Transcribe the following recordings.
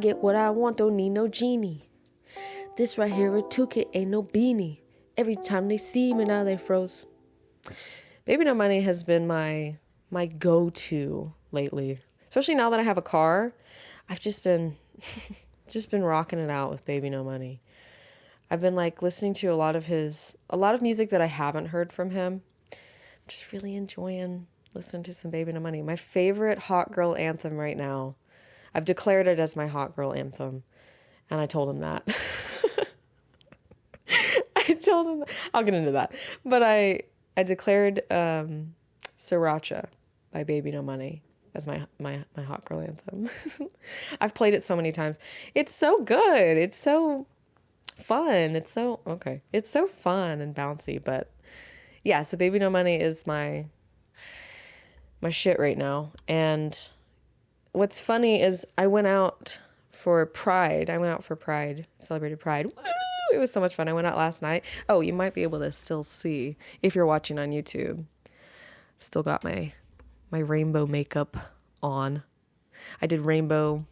get what I want, don't need no genie. This right here a toolkit, ain't no beanie. Every time they see me, now they froze. Baby No Money has been my go-to lately. Especially now that I have a car, I've just been rocking it out with Baby No Money. I've been like listening to a lot of music that I haven't heard from him. I'm just really enjoying listening to some Baby No Money. My favorite hot girl anthem right now. I've declared it as my hot girl anthem. And I told him that. I'll get into that. But I declared Sriracha by Baby No Money as my hot girl anthem. I've played it so many times. It's so good. It's so fun. It's so fun and bouncy. But yeah, so Baby No Money is my shit right now. And what's funny is I went out for Pride. Celebrated Pride. Woo! It was so much fun. I went out last night. Oh, you might be able to still see if you're watching on YouTube. Still got my rainbow makeup on. I did rainbow.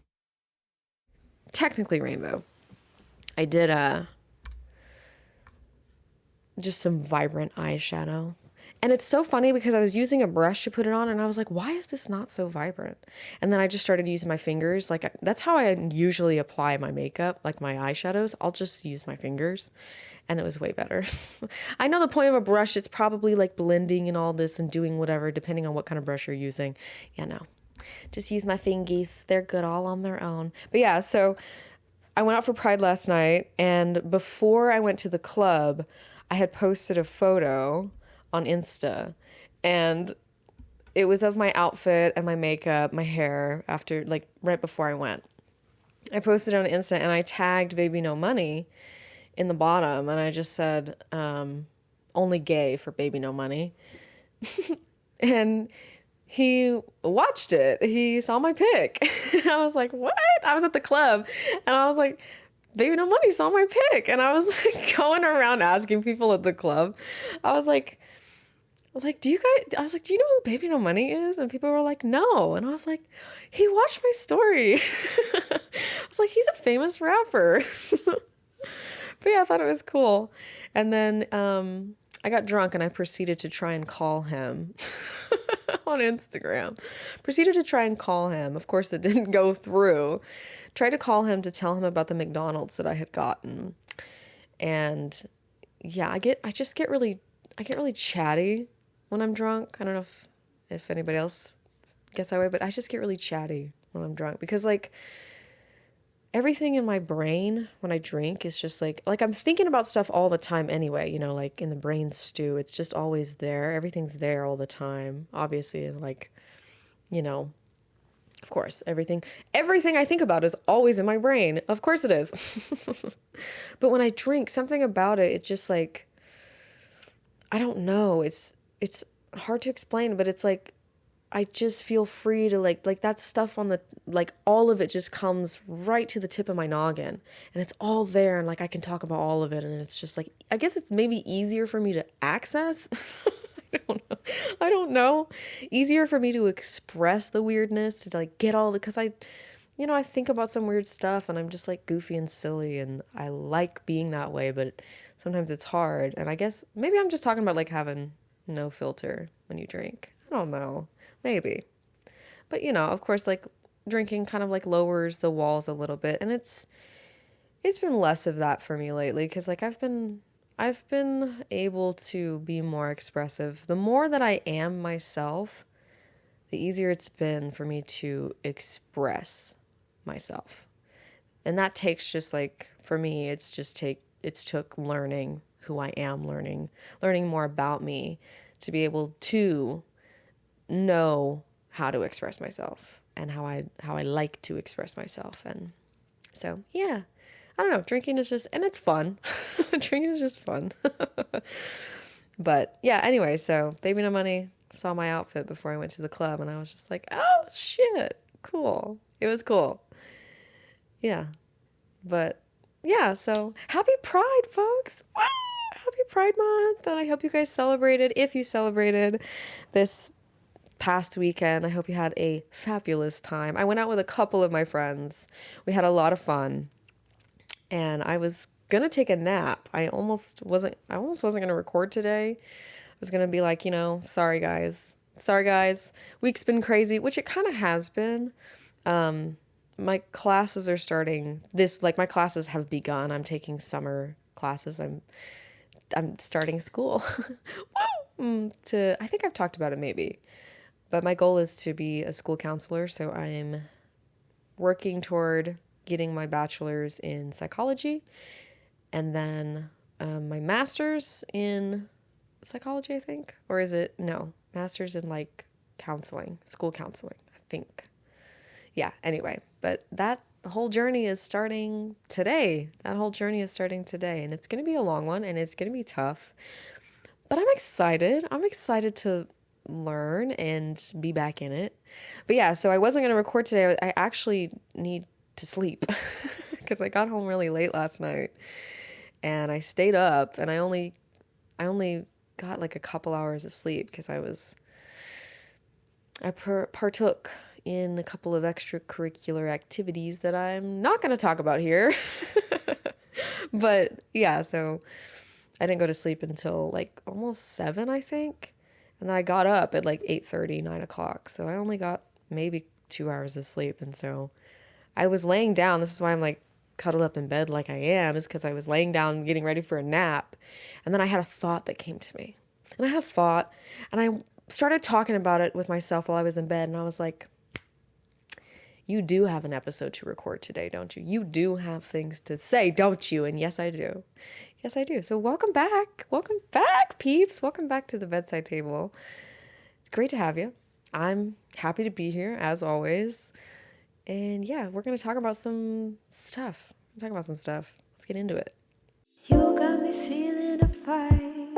Technically rainbow. I did just some vibrant eyeshadow. And it's so funny because I was using a brush to put it on and I was like, why is this not so vibrant? And then I just started using my fingers. Like, that's how I usually apply my makeup, like my eyeshadows. I'll just use my fingers and it was way better. I know the point of a brush, it's probably like blending and all this and doing whatever, depending on what kind of brush you're using. Yeah, no, just use my fingies. They're good all on their own. But yeah, so I went out for Pride last night and before I went to the club, I had posted a photo on Insta and it was of my outfit and my makeup, my hair after, like, right before I went. I posted it on Insta and I tagged Baby No Money in the bottom and I just said, only gay for Baby No Money. And he watched it. He saw my pic. I was like, what? I was at the club and I was like, Baby No Money saw my pic. And I was like going around asking people at the club. I was like, do you know who Baby No Money is? And people were like, no. And I was like, he watched my story. I was like, he's a famous rapper. But yeah, I thought it was cool. And then I got drunk and I proceeded to try and call him on Instagram. Proceeded to try and call him. Of course, it didn't go through. Tried to call him to tell him about the McDonald's that I had gotten. And yeah, I get really chatty when I'm drunk. I don't know if anybody else gets that way, but I just get really chatty when I'm drunk because like everything in my brain when I drink is just like I'm thinking about stuff all the time anyway, you know, like in the brain stew, it's just always there. Everything's there all the time, obviously. And like, you know, of course, everything I think about is always in my brain. Of course it is. But when I drink, something about it just like, I don't know. It's hard to explain, but it's like, I just feel free to like that stuff on the, like all of it just comes right to the tip of my noggin and it's all there. And like, I can talk about all of it. And it's just like, I guess it's maybe easier for me to access. I don't know. Easier for me to express the weirdness, to like get all the, cause I think about some weird stuff and I'm just like goofy and silly and I like being that way, but sometimes it's hard. And I guess maybe I'm just talking about like having no filter when you drink. I don't know. Maybe. But you know, of course, like drinking kind of like lowers the walls a little bit. And it's been less of that for me lately. Cause like I've been able to be more expressive. The more that I am myself, the easier it's been for me to express myself. And that takes just like, for me, it's took learning who I am, learning more about me to be able to know how to express myself and how I like to express myself. And so, yeah, I don't know. Drinking is just, and it's fun. Drinking is just fun. But yeah, anyway, so Baby No Money saw my outfit before I went to the club and I was just like, oh shit, cool. It was cool. Yeah. But yeah, so happy Pride, folks. Wow. Happy Pride Month. And I hope you guys celebrated, if you celebrated this past weekend. I hope you had a fabulous time. I went out with a couple of my friends. We had a lot of fun. And I was going to take a nap. I almost wasn't going to record today. I was going to be like, sorry guys. Week's been crazy, which it kind of has been. My classes are starting my classes have begun. I'm taking summer classes. I'm starting school. Woo! I think I've talked about it maybe. But my goal is to be a school counselor, so I'm working toward getting my bachelor's in psychology and then my master's in psychology, I think. Or is it? No, master's in like counseling, school counseling, I think. Yeah, anyway, but that whole journey is starting today. And it's going to be a long one and it's going to be tough. But I'm excited. I'm excited to learn and be back in it. But yeah, so I wasn't going to record today. I actually need to sleep because I got home really late last night and I stayed up and I only got like a couple hours of sleep because I partook in a couple of extracurricular activities that I'm not going to talk about here. But yeah, so I didn't go to sleep until like almost 7, I think. And then I got up at like 8:30, 9 o'clock. So I only got maybe 2 hours of sleep. And so I was laying down. This is why I'm like cuddled up in bed like I am, is because I was laying down getting ready for a nap. And then I had a thought that came to me. And I started talking about it with myself while I was in bed. And I was like, you do have an episode to record today, don't you? You do have things to say, don't you? And yes, I do. Yes, I do. So welcome back. Welcome back, peeps. Welcome back to the bedside table. It's great to have you. I'm happy to be here, as always. And yeah, we're going to talk about some stuff. Let's get into it. You got me feeling a vibe.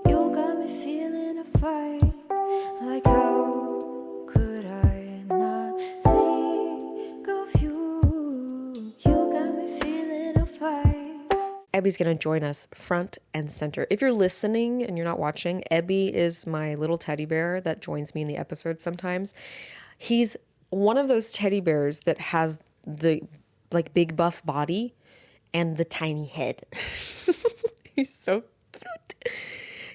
You got me feeling a vibe. Like how could I not think of you? You got me feeling a vibe. Ebby's going to join us front and center. If you're listening and you're not watching, Ebby is my little teddy bear that joins me in the episodes sometimes. He's one of those teddy bears that has the like big buff body and the tiny head. He's so cute.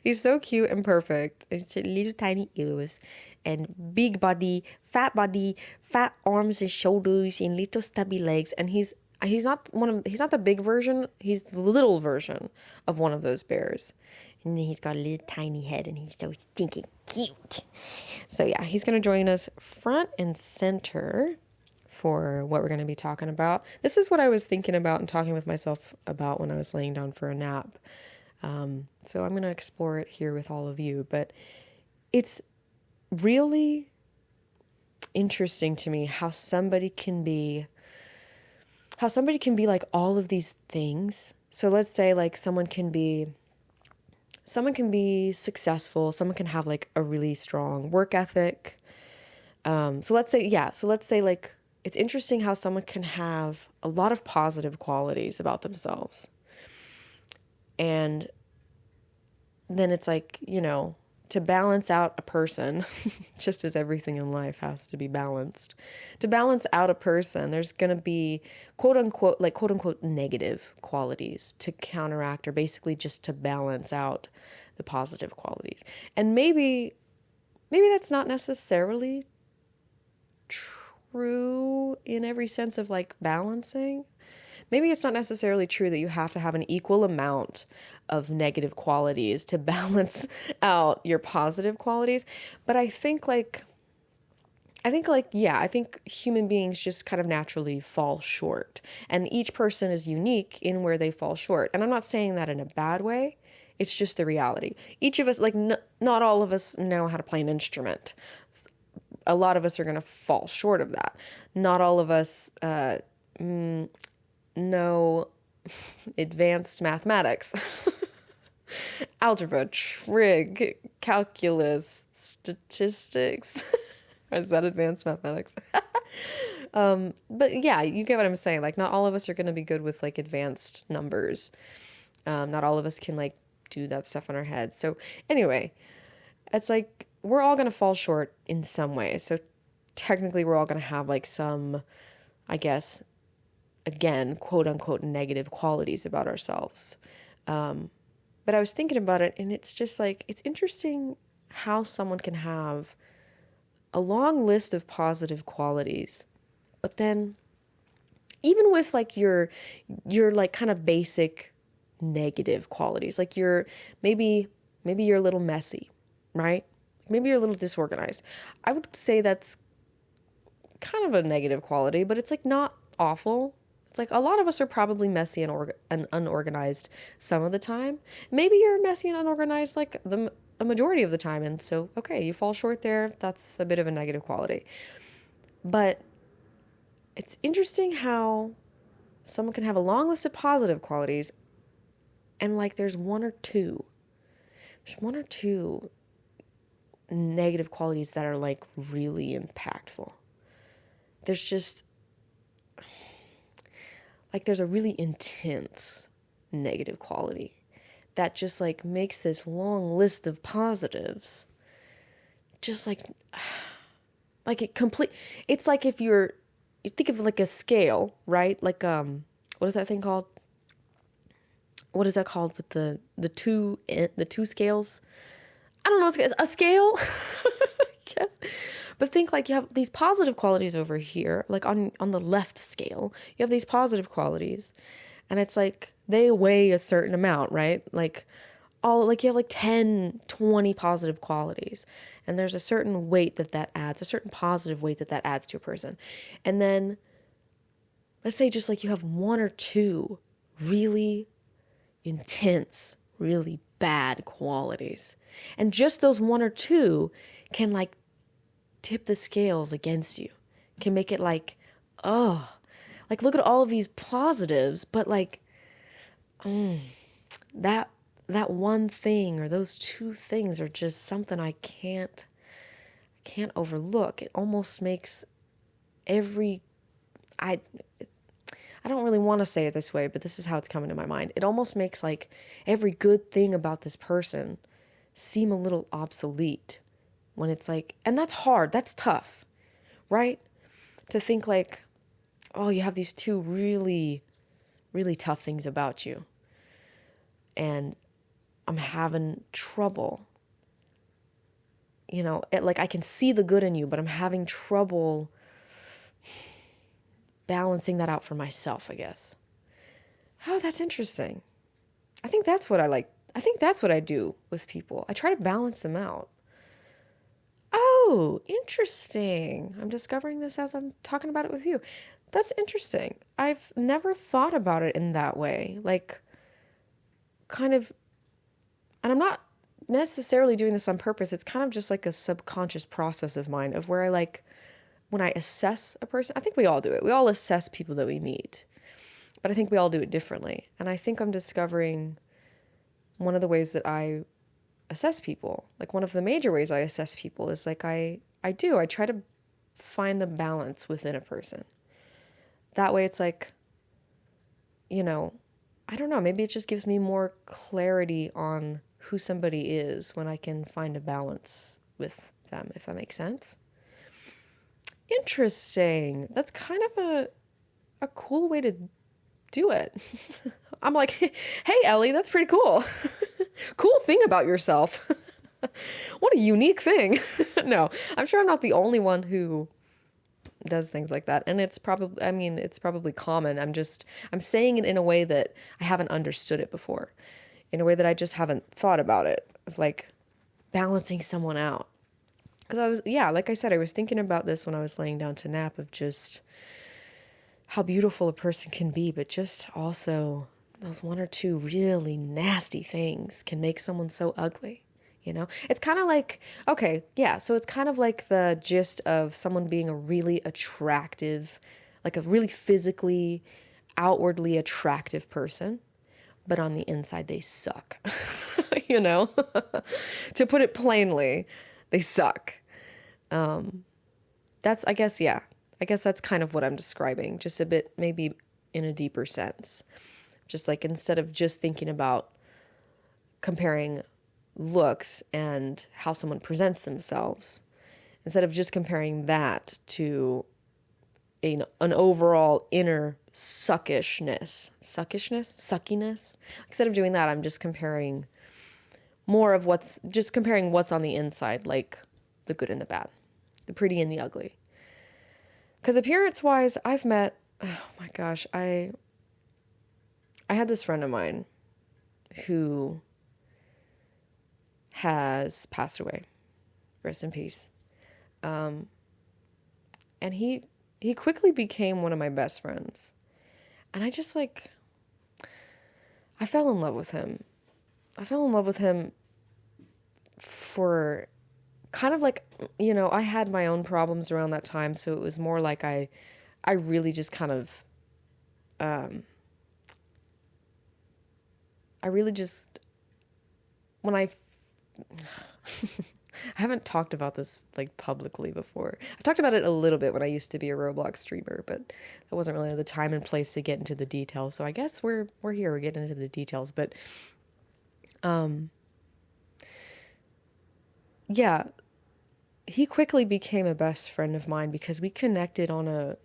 He's so cute and perfect. It's little tiny ears and big body, fat arms and shoulders and little stubby legs. And he's not the big version. He's the little version of one of those bears. And he's got a little tiny head and he's so stinking cute. So yeah, he's going to join us front and center for what we're going to be talking about. This is what I was thinking about and talking with myself about when I was laying down for a nap. So I'm going to explore it here with all of you, but it's really interesting to me how somebody can be like all of these things. So let's say like someone can be successful. Someone can have like a really strong work ethic. So let's say like, it's interesting how someone can have a lot of positive qualities about themselves. And then it's like, to balance out a person, just as everything in life has to be balanced, to balance out a person, there's going to be quote unquote negative qualities to counteract or basically just to balance out the positive qualities. And maybe that's not necessarily true in every sense of like balancing. Maybe it's not necessarily true that you have to have an equal amount of negative qualities to balance out your positive qualities. But I think human beings just kind of naturally fall short. And each person is unique in where they fall short. And I'm not saying that in a bad way. It's just the reality. Each of us, like not all of us know how to play an instrument. A lot of us are going to fall short of that. Not all of us know advanced mathematics, algebra, trig, calculus, statistics. Is that advanced mathematics? But yeah, you get what I'm saying. Like not all of us are going to be good with like advanced numbers. Not all of us can like do that stuff on our heads. So anyway, it's like we're all going to fall short in some way. So technically we're all going to have like some, I guess, again, quote unquote, negative qualities about ourselves. But I was thinking about it, and it's just like, it's interesting how someone can have a long list of positive qualities, but then even with like your like kind of basic negative qualities, like maybe you're a little messy, right? Maybe you're a little disorganized. I would say that's kind of a negative quality, but it's like not awful. It's like a lot of us are probably messy and unorganized some of the time. Maybe you're messy and unorganized like a majority of the time, and so, okay, you fall short there. That's a bit of a negative quality. But it's interesting how someone can have a long list of positive qualities, and like there's one or two negative qualities that are like really impactful. There's just like there's a really intense negative quality that just like makes this long list of positives just like it's like if you think of like a scale, right? Like what is that thing called? What is that called with the two scales? I don't know, it's a scale. Yes. But think like you have these positive qualities over here, like on the left scale, you have these positive qualities, and it's like they weigh a certain amount, right? Like you have like 10, 20 positive qualities, and there's a certain weight that adds, a certain positive weight that adds to a person. And then let's say just like you have one or two really intense, really bad qualities, and just those one or two can like tip the scales against you, can make it like, oh, like look at all of these positives, but like that one thing or those two things are just something I can't overlook. It almost makes I don't really want to say it this way, but this is how it's coming to my mind. It almost makes like every good thing about this person seem a little obsolete when it's like, and that's hard, that's tough, right? To think like, oh, you have these two really, really tough things about you, and I'm having trouble, like I can see the good in you, but I'm having trouble balancing that out for myself, I guess. Oh, that's interesting. I think that's what I like. I think that's what I do with people. I try to balance them out. Oh, interesting. I'm discovering this as I'm talking about it with you. That's interesting. I've never thought about it in that way. Like, kind of, and I'm not necessarily doing this on purpose. It's kind of just like a subconscious process of mine of where I like, when I assess a person, I think we all do it. We all assess people that we meet, but I think we all do it differently. And I think I'm discovering one of the ways that I assess people, like one of the major ways I assess people is like I try to find the balance within a person. That way it's like, I don't know, maybe it just gives me more clarity on who somebody is when I can find a balance with them, if that makes sense. Interesting. That's kind of a cool way to do it. I'm like, hey, Ellie, that's pretty cool. Cool thing about yourself. What a unique thing. No, I'm sure I'm not the only one who does things like that. And it's probably common. I'm saying it in a way that I haven't understood it before, in a way that I just haven't thought about it, of like balancing someone out. Because like I said, I was thinking about this when I was laying down to nap, of just how beautiful a person can be, but just also those one or two really nasty things can make someone so ugly. It's kind of like, okay, yeah, so it's kind of like the gist of someone being a really attractive, like a really physically, outwardly attractive person, but on the inside they suck. To put it plainly, they suck. I guess that's kind of what I'm describing, just a bit, maybe in a deeper sense. Just like, instead of just thinking about comparing looks and how someone presents themselves, instead of just comparing that to an overall inner suckiness. Instead of doing that, I'm just comparing more of what's on the inside, like the good and the bad, the pretty and the ugly. Because appearance-wise, I've met, oh my gosh, I had this friend of mine who has passed away. Rest in peace. And he quickly became one of my best friends. And I just I fell in love with him. I fell in love with him for kind of I had my own problems around that time. So it was more like I really just kind of, when I haven't talked about this publicly before. I've talked about it a little bit when I used to be a Roblox streamer, but that wasn't really the time and place to get into the details. So I guess we're here, we're getting into the details, but yeah, he quickly became a best friend of mine because we connected on a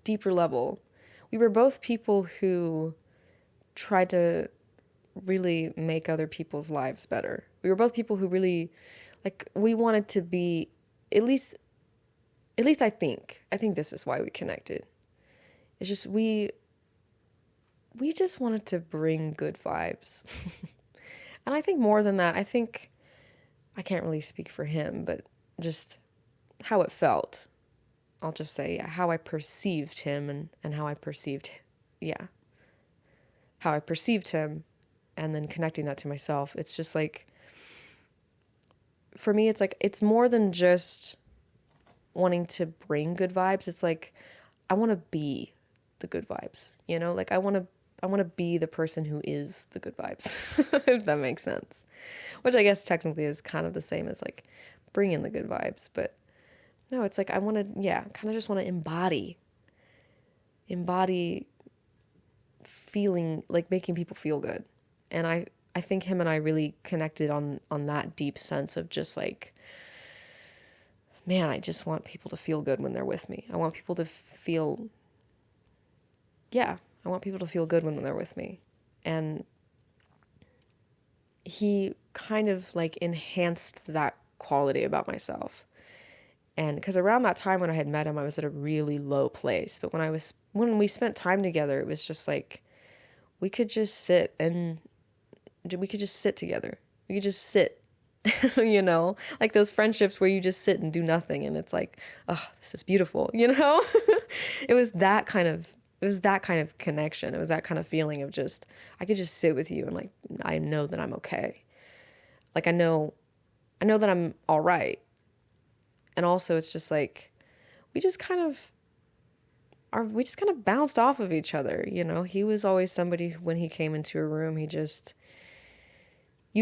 deeper level. We were both people who tried to really make other people's lives better. We were both people who really, we wanted to be, at least I think this is why we connected. It's just, we just wanted to bring good vibes. And I think more than that, I can't really speak for him, but just how it felt. I'll just say how I perceived him and how I perceived him, and then connecting that to myself. It's just for me, it's more than just wanting to bring good vibes. It's I want to be the good vibes, I want to be the person who is the good vibes, if that makes sense. Which I guess technically is kind of the same as bringing the good vibes, but no, it's I want to, kind of just want to embody feeling, making people feel good. And I think him and I really connected on that deep sense of just man, I just want people to feel good when they're with me. I want people to feel good when they're with me. And he kind of enhanced that quality about myself. And because around that time when I had met him, I was at a really low place. But when we spent time together, it was just we could just sit together. We could just sit, those friendships where you just sit and do nothing. And it's oh, this is beautiful, It was that kind of connection. It was that kind of feeling of just, I could just sit with you and I know that I'm okay. I know that I'm all right. And also it's just we just kind of bounced off of each other. He was always somebody who, when he came into a room, you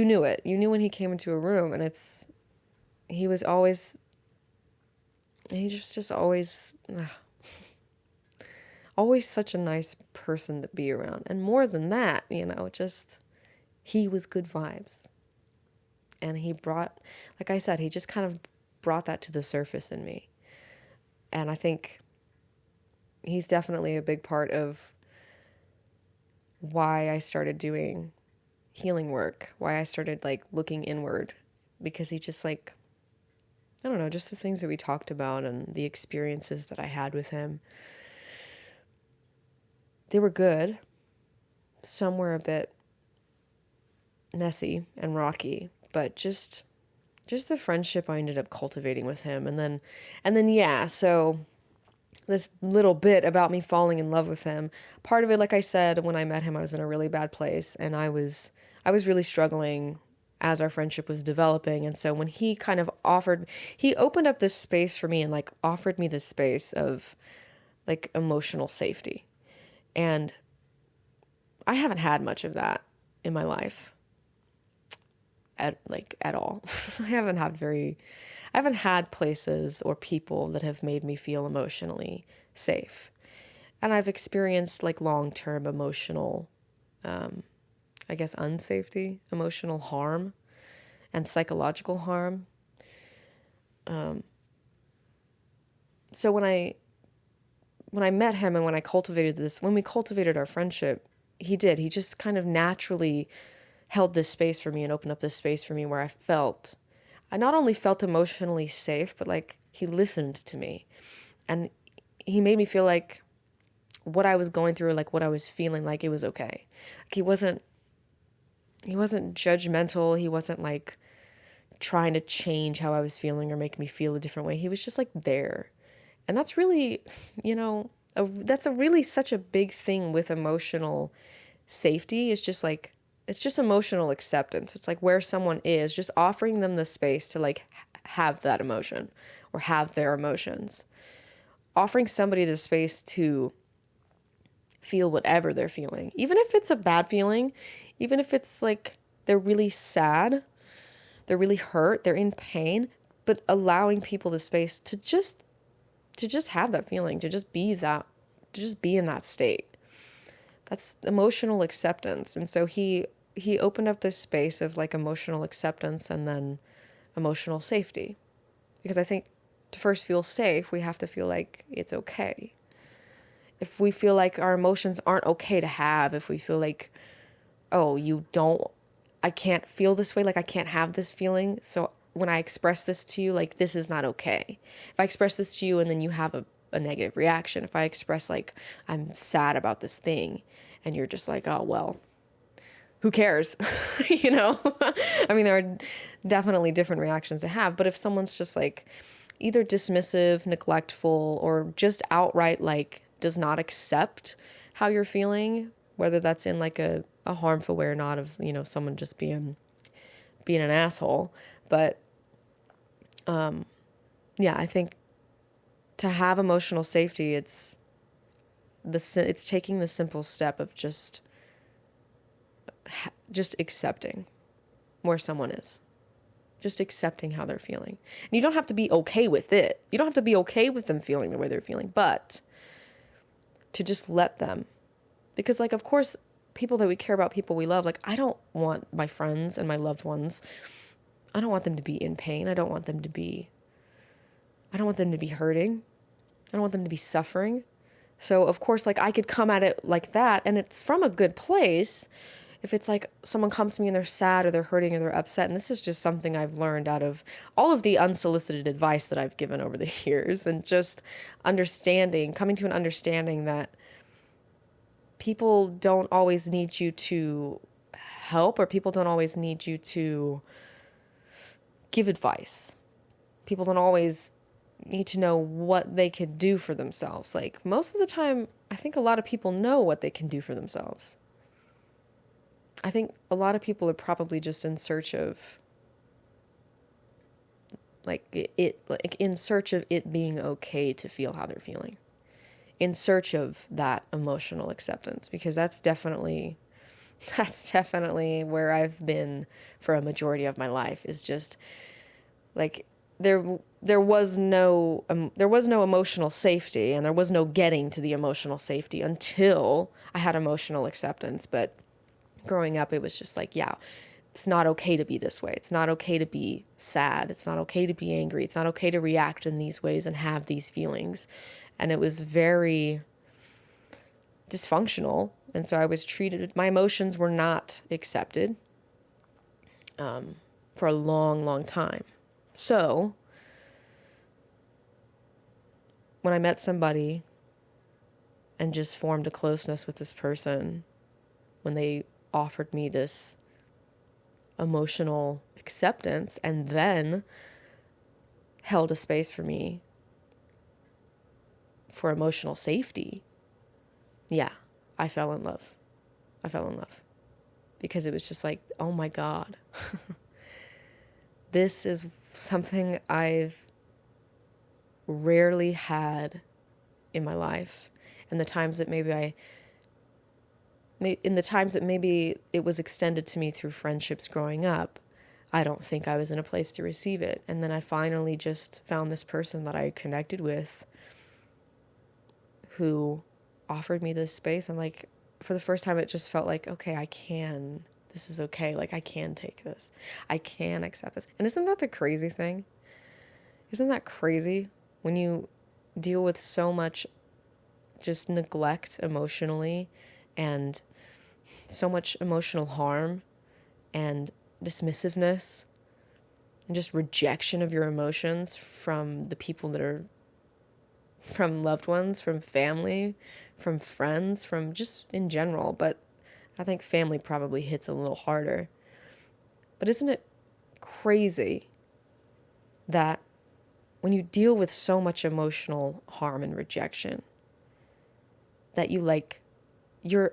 knew it. You knew when he came into a room, and he was always always such a nice person to be around. And more than that, he was good vibes. And he brought, like I said, he just kind of brought that to the surface in me. And I think he's definitely a big part of why I started doing healing work, why I started looking inward, because he just I don't know, just the things that we talked about and the experiences that I had with him. They were good. Some were a bit messy and rocky, but just the friendship I ended up cultivating with him. And then so this little bit about me falling in love with him, part of it, like I said, when I met him, I was in a really bad place, and I was really struggling as our friendship was developing. And so when he kind of he opened up this space for me and offered me this space of emotional safety. And I haven't had much of that in my life at all. I haven't had places or people that have made me feel emotionally safe. And I've experienced long-term emotional I guess, unsafety, emotional harm, and psychological harm. So when I met him and when we cultivated our friendship, he just kind of naturally held this space for me and opened up this space for me where I not only felt emotionally safe, but like he listened to me and he made me feel like what I was going through, like what I was feeling, like it was okay. Like he wasn't judgmental. He wasn't like trying to change how I was feeling or make me feel a different way. He was just like there. And that's really, that's really such a big thing with emotional safety. It's just emotional acceptance. It's like where someone is, just offering them the space to like have that emotion or have their emotions. Offering somebody the space to feel whatever they're feeling, even if it's a bad feeling, even if it's like they're really sad, they're really hurt, they're in pain, but allowing people the space to just have that feeling, to just be in that state. That's emotional acceptance. And so he opened up this space of like emotional acceptance and then emotional safety. Because I think to first feel safe, we have to feel like it's okay. If we feel like our emotions aren't okay to have, if we feel like, oh, I can't feel this way, like I can't have this feeling, so when I express this to you, like this is not okay. If I express this to you and then you have a negative reaction, if I express like I'm sad about this thing and you're just like, oh, well, who cares? I mean, there are definitely different reactions to have, but if someone's just like either dismissive, neglectful, or just outright like does not accept how you're feeling, whether that's in like a harmful way or not of, someone just being an asshole. But, yeah, I think to have emotional safety, it's taking the simple step of just accepting where someone is, just accepting how they're feeling. And you don't have to be okay with it. You don't have to be okay with them feeling the way they're feeling, but to just let them, because like, of course, people that we care about, people we love, like I don't want my friends and my loved ones, I don't want them to be in pain. I don't want them to be hurting. I don't want them to be suffering. So of course, like I could come at it like that and it's from a good place. If it's like someone comes to me and they're sad or they're hurting or they're upset, and this is just something I've learned out of all of the unsolicited advice that I've given over the years, and just coming to an understanding that people don't always need you to help, or people don't always need you to give advice. People don't always need to know what they can do for themselves. Like most of the time, I think a lot of people know what they can do for themselves. I think a lot of people are probably just in search of in search of it being okay to feel how they're feeling, in search of that emotional acceptance, because that's definitely where I've been for a majority of my life, is just like there was no emotional safety, and there was no getting to the emotional safety until I had emotional acceptance. But growing up, it was just like, yeah, it's not okay to be this way. It's not okay to be sad. It's not okay to be angry. It's not okay to react in these ways and have these feelings. And it was very dysfunctional. And so I was my emotions were not accepted for a long, long time. So when I met somebody and just formed a closeness with this person, when they offered me this emotional acceptance and then held a space for me for emotional safety, yeah, I fell in love. Because it was just like, oh my God, this is something I've rarely had in my life. And the times that maybe it was extended to me through friendships growing up, I don't think I was in a place to receive it. And then I finally just found this person that I connected with who offered me this space. And like, for the first time, it just felt like, okay, I can This is okay. Like, I can take this. I can accept this. And isn't that the crazy thing? Isn't that crazy when you deal with so much just neglect emotionally and so much emotional harm and dismissiveness and just rejection of your emotions from the people that are, from loved ones, from family, from friends, from just in general. But I think family probably hits a little harder. But isn't it crazy that when you deal with so much emotional harm and rejection, that you like your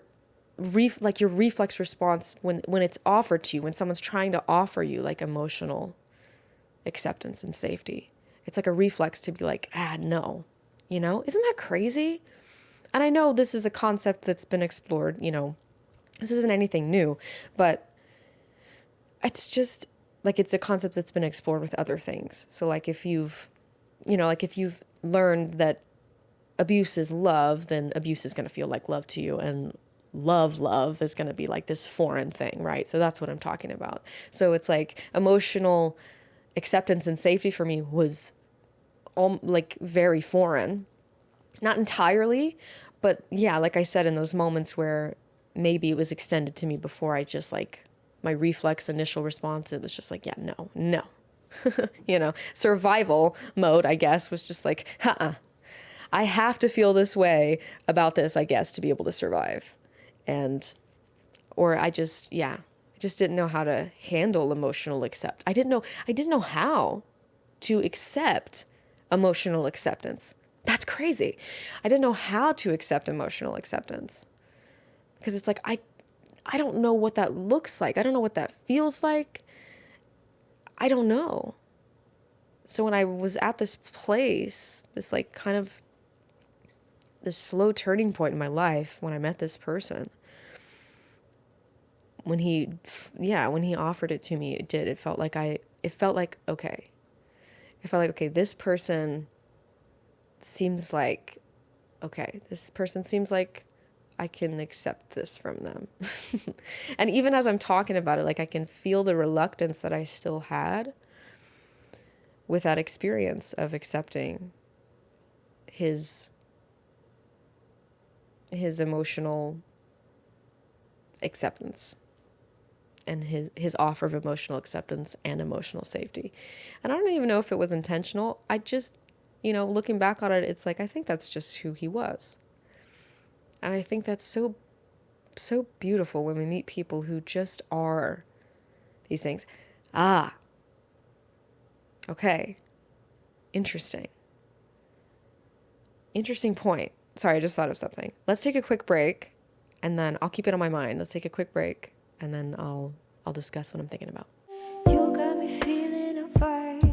reflex response when it's offered to you, when someone's trying to offer you like emotional acceptance and safety, it's like a reflex to be like, no, isn't that crazy? And I know this is a concept that's been explored, this isn't anything new, but it's just like, it's a concept that's been explored with other things. So like if you've learned that abuse is love, then abuse is going to feel like love to you, and love is going to be like this foreign thing, right? So that's what I'm talking about. So it's like emotional acceptance and safety for me was like very foreign. Not entirely, but yeah, like I said, in those moments where maybe it was extended to me before, I just like, my reflex initial response, it was just like, yeah, no. Survival mode, I guess, was just like, I have to feel this way about this, I guess, to be able to survive. Or I just didn't know how to handle emotional accept. I didn't know how to accept emotional acceptance. That's crazy. I didn't know how to accept emotional acceptance. Because it's like, I don't know what that looks like. I don't know what that feels like. I don't know. So when I was at this place, this like kind of this slow turning point in my life, when I met this person, when he offered it to me, it felt like, okay. It felt like, okay, this person seems like I can accept this from them. And even as I'm talking about it, like I can feel the reluctance that I still had with that experience of accepting his emotional acceptance and his offer of emotional acceptance and emotional safety. And I don't even know if it was intentional. I just, looking back on it, it's like, I think that's just who he was. And I think that's so, so beautiful when we meet people who just are these things. Okay. Interesting point. Sorry, I just thought of something. Let's take a quick break, and then I'll keep it on my mind. Let's take a quick break, and then I'll discuss what I'm thinking about. You got me feeling a vibe.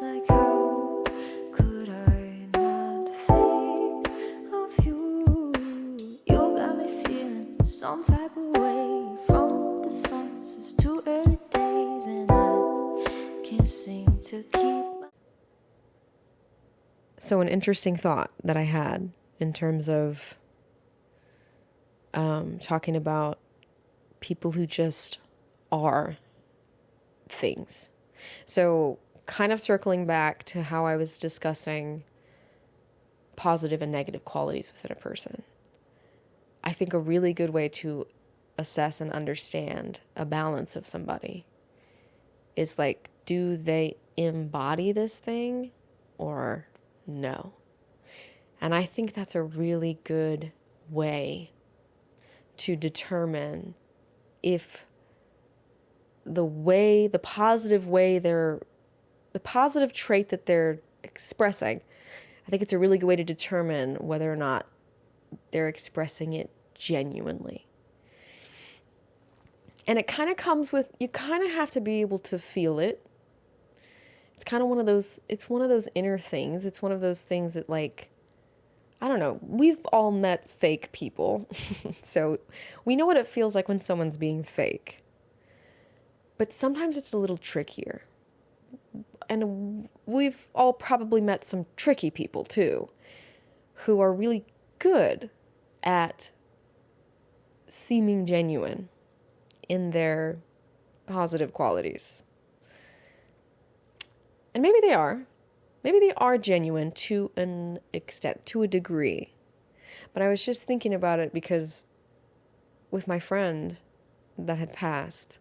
Like how could I not think of you? You got me feeling some type of way. From the songs, it's too early days, and I can't seem to keep. So an interesting thought that I had in terms of talking about people who just are things. So kind of circling back to how I was discussing positive and negative qualities within a person. I think a really good way to assess and understand a balance of somebody is like, do they embody this thing or no? And I think that's a really good way to determine if the positive trait that they're expressing, I think it's a really good way to determine whether or not they're expressing it genuinely. And it kind of comes with, you kind of have to be able to feel it. It's kind of one of those inner things. It's one of those things that, like, I don't know, we've all met fake people. So we know what it feels like when someone's being fake. But sometimes it's a little trickier. And we've all probably met some tricky people too, who are really good at seeming genuine in their positive qualities. And maybe they are. Maybe they are genuine to an extent, to a degree. But I was just thinking about it because with my friend that had passed,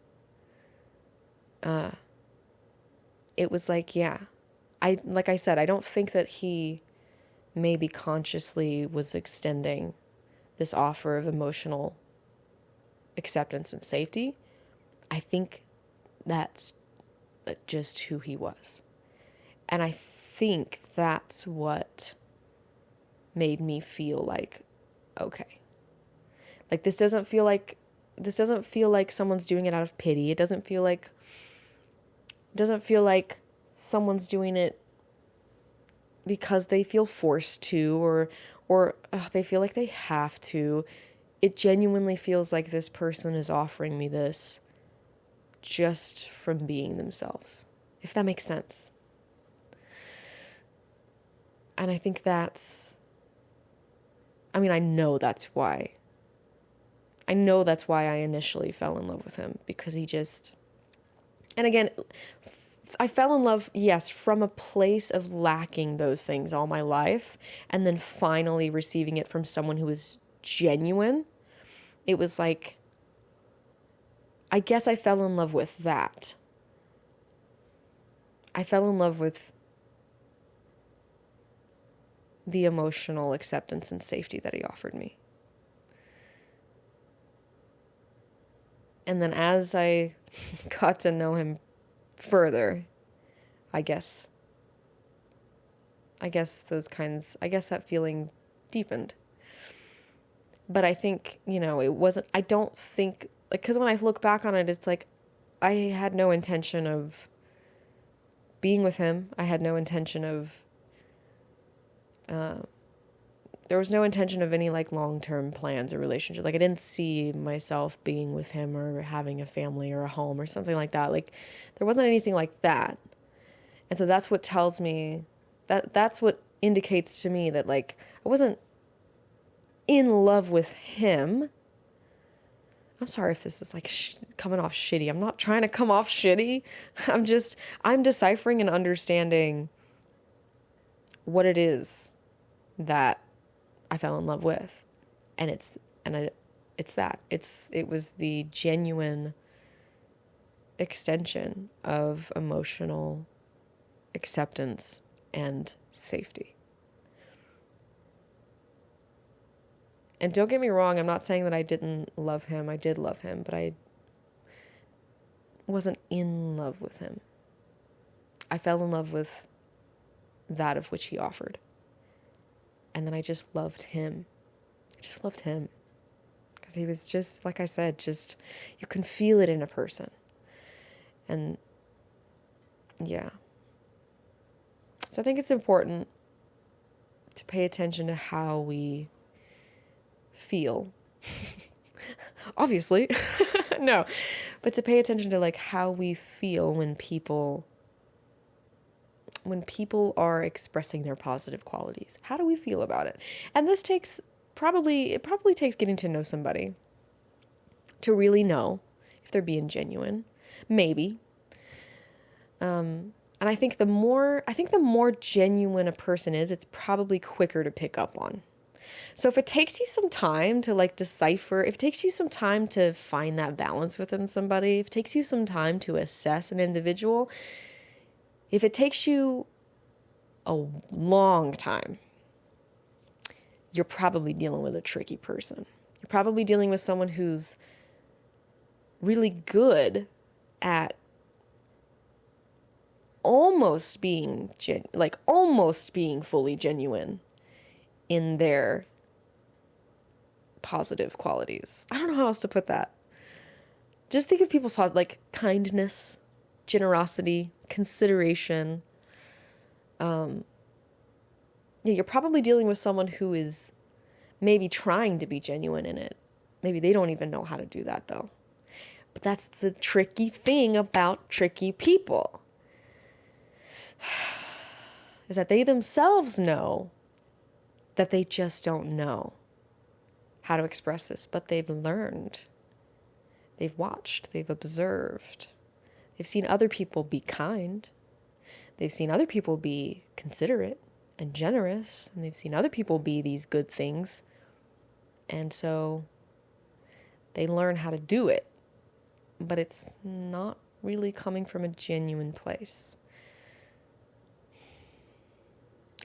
it was like, yeah, like I said, I don't think that he maybe consciously was extending this offer of emotional acceptance and safety. I think that's just who he was. And I think that's what made me feel like, okay. Like this doesn't feel like someone's doing it out of pity. It doesn't feel like someone's doing it because they feel forced to or they feel like they have to. It genuinely feels like this person is offering me this just from being themselves, if that makes sense. And I think I know that's why. I know that's why I initially fell in love with him, because he just, and again, I fell in love, yes, from a place of lacking those things all my life, and then finally receiving it from someone who was genuine. It was like, I guess I fell in love with that. I fell in love with the emotional acceptance and safety that he offered me. And then as I got to know him further, I guess that feeling deepened. But I think, I don't think, like, because when I look back on it, it's like, I had no intention of being with him. I had no intention of, there was no intention of any, like, long-term plans or relationship. Like, I didn't see myself being with him or having a family or a home or something like that. Like, there wasn't anything like that. And so that's what tells me, that's what indicates to me that, like, I wasn't in love with him. I'm sorry if this is, like, coming off shitty. I'm not trying to come off shitty. I'm deciphering and understanding what it is that I fell in love with. And it was the genuine extension of emotional acceptance and safety. And don't get me wrong, I'm not saying that I didn't love him. I did love him, but I wasn't in love with him. I fell in love with that of which he offered. And then I just loved him. I just loved him. Because he was just, like I said, just, you can feel it in a person. And yeah. So I think it's important to pay attention to how we feel. Obviously. No. But to pay attention to, like, how we feel when people are expressing their positive qualities. How do we feel about it? And this probably takes getting to know somebody to really know if they're being genuine. Maybe. And I think the more genuine a person is, it's probably quicker to pick up on. So if it takes you some time to, like, decipher, if it takes you some time to find that balance within somebody, if it takes you some time to assess an individual, if it takes you a long time, you're probably dealing with a tricky person. You're probably dealing with someone who's really good at almost being fully genuine in their positive qualities. I don't know how else to put that. Just think of people's like kindness, generosity, consideration. You're probably dealing with someone who is maybe trying to be genuine in it. Maybe they don't even know how to do that, though. But that's the tricky thing about tricky people, is that they themselves know that they just don't know how to express this, but they've learned. They've watched, they've observed, they've seen other people be kind, they've seen other people be considerate and generous, and they've seen other people be these good things. And so they learn how to do it, but it's not really coming from a genuine place.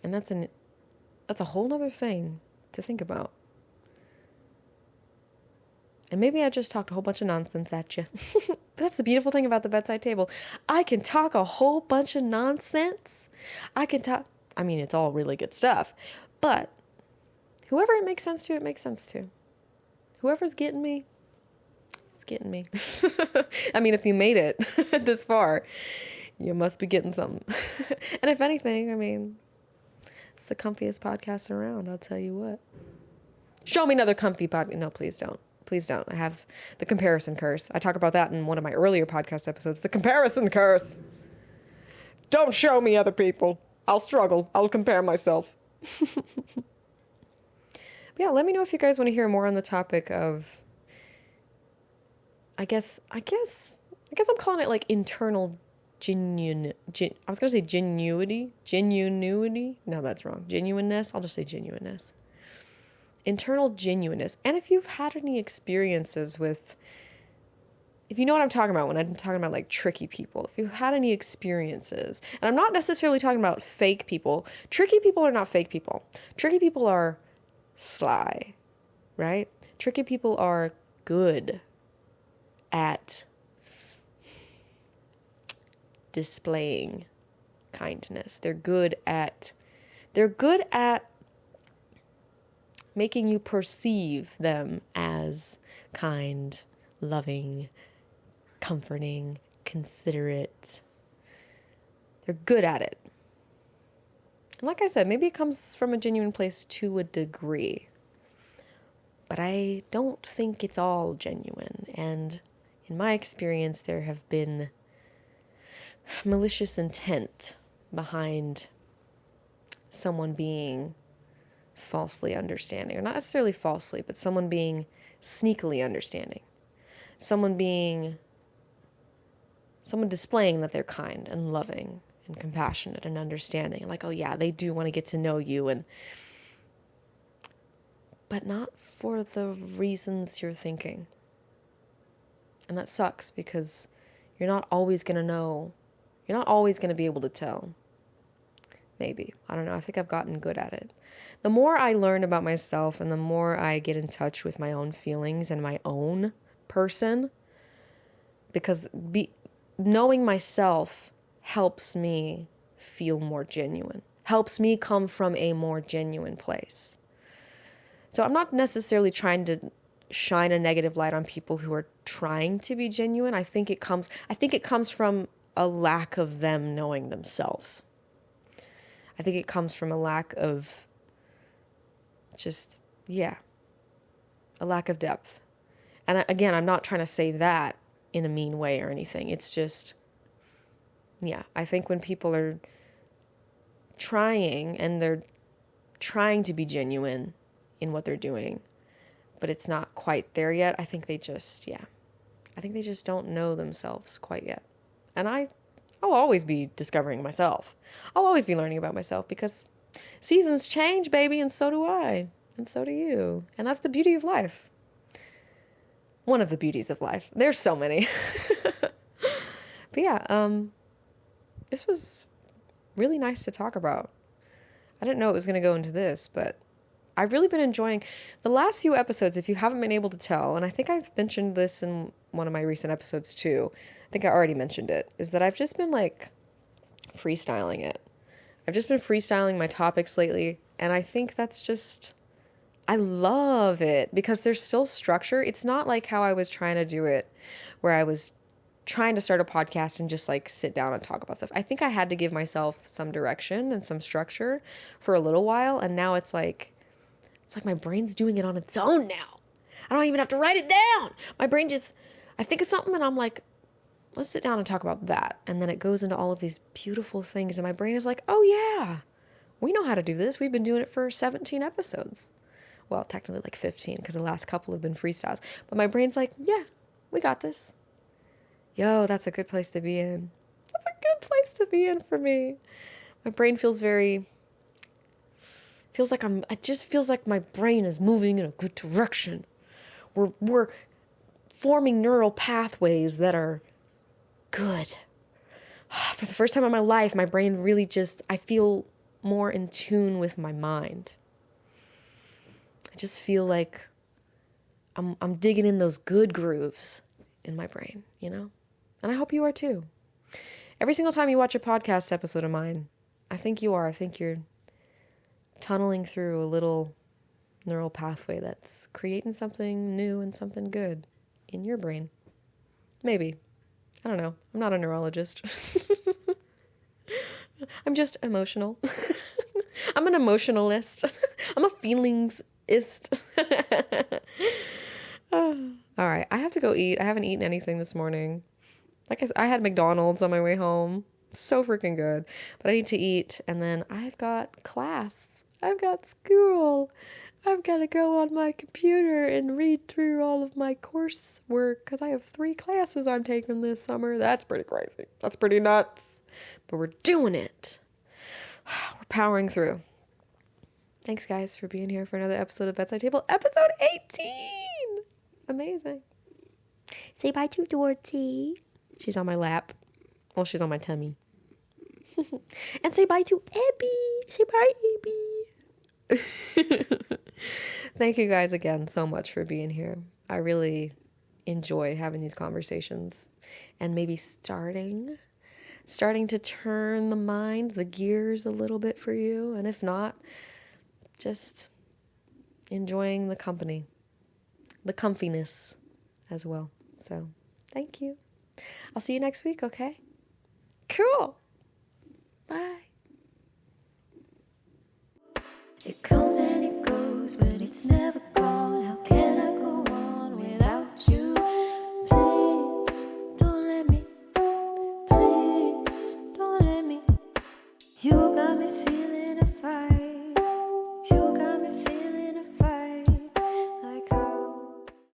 And that's a whole other thing to think about. And maybe I just talked a whole bunch of nonsense at you. That's the beautiful thing about the bedside table. I can talk a whole bunch of nonsense. It's all really good stuff. But whoever it makes sense to, it makes sense to. Whoever's getting me, it's getting me. If you made it this far, you must be getting something. And if anything, it's the comfiest podcast around, I'll tell you what. Show me another comfy podcast. No, please don't. Please don't. I have the comparison curse. I talk about that in one of my earlier podcast episodes. The comparison curse. Don't show me other people. I'll struggle. I'll compare myself. Yeah, let me know if you guys want to hear more on the topic of, I guess I'm calling it like internal I was going to say genuinity. No, that's wrong. Genuineness. I'll just say genuineness. Internal genuineness. And if you've had any experiences with, if you know what I'm talking about when I'm talking about like tricky people, if you've had any experiences, and I'm not necessarily talking about fake people. Tricky people are not fake people. Tricky people are sly, right? Tricky people are good at displaying kindness. They're good at making you perceive them as kind, loving, comforting, considerate. They're good at it. And like I said, maybe it comes from a genuine place to a degree. But I don't think it's all genuine. And in my experience, there have been malicious intent behind someone being falsely understanding, or not necessarily falsely, but someone being sneakily understanding, someone displaying that they're kind and loving and compassionate and understanding, like, oh yeah, they do want to get to know you, but not for the reasons you're thinking. And that sucks, because you're not always going to know. You're not always going to be able to tell. Maybe. I don't know. I think I've gotten good at it. The more I learn about myself and the more I get in touch with my own feelings and my own person, because knowing myself helps me feel more genuine, helps me come from a more genuine place. So I'm not necessarily trying to shine a negative light on people who are trying to be genuine. I think it comes from a lack of them knowing themselves. I think it comes from a lack of a lack of depth. And again, I'm not trying to say that in a mean way or anything. It's just, I think when people are trying, and they're trying to be genuine in what they're doing, but it's not quite there yet, I think they just don't know themselves quite yet. And I'll always be discovering myself. I'll always be learning about myself, because seasons change, baby, and so do I. And so do you. And that's the beauty of life. One of the beauties of life. There's so many. But this was really nice to talk about. I didn't know it was going to go into this, but I've really been enjoying the last few episodes. If you haven't been able to tell, and I think I've mentioned this in one of my recent episodes too, I think I already mentioned it, is that I've just been like freestyling it. I've just been freestyling my topics lately, and I think that's just, I love it, because there's still structure. It's not like how I was trying to do it, where I was trying to start a podcast and just like sit down and talk about stuff. I think I had to give myself some direction and some structure for a little while, and now it's like my brain's doing it on its own now. I don't even have to write it down. My brain just, I think of something and I'm like, let's sit down and talk about that. And then it goes into all of these beautiful things, and my brain is like, oh yeah, we know how to do this. We've been doing it for 17 episodes. Well, technically like 15, because the last couple have been freestyles. But my brain's like, yeah, We got this. Yo, that's a good place to be in. That's a good place to be in for me. My brain feels it just feels like my brain is moving in a good direction. We're forming neural pathways that are good. For the first time in my life, my brain really I feel more in tune with my mind. I just feel like I'm digging in those good grooves in my brain, you know? And I hope you are too. Every single time you watch a podcast episode of mine, I think you are. I think you're tunneling through a little neural pathway that's creating something new and something good in your brain. Maybe. I don't know. I'm not a neurologist. I'm just emotional. I'm an emotionalist. I'm a feelingsist. All right. I have to go eat. I haven't eaten anything this morning. Like I had McDonald's on my way home. So freaking good. But I need to eat. And then I've got class. I've got school. I've got to go on my computer and read through all of my coursework because I have 3 classes I'm taking this summer. That's pretty crazy. That's pretty nuts. But we're doing it. We're powering through. Thanks, guys, for being here for another episode of Bedside Table. Episode 18! Amazing. Say bye to Dorothy. She's on my lap. Well, she's on my tummy. And say bye to EBBY. Say bye, EBBY. Thank you guys again so much for being here. I really enjoy having these conversations and maybe starting to turn the gears a little bit for you. And if not, just enjoying the company, the comfiness as well. So thank you. I'll see you next week, okay? Cool. Bye.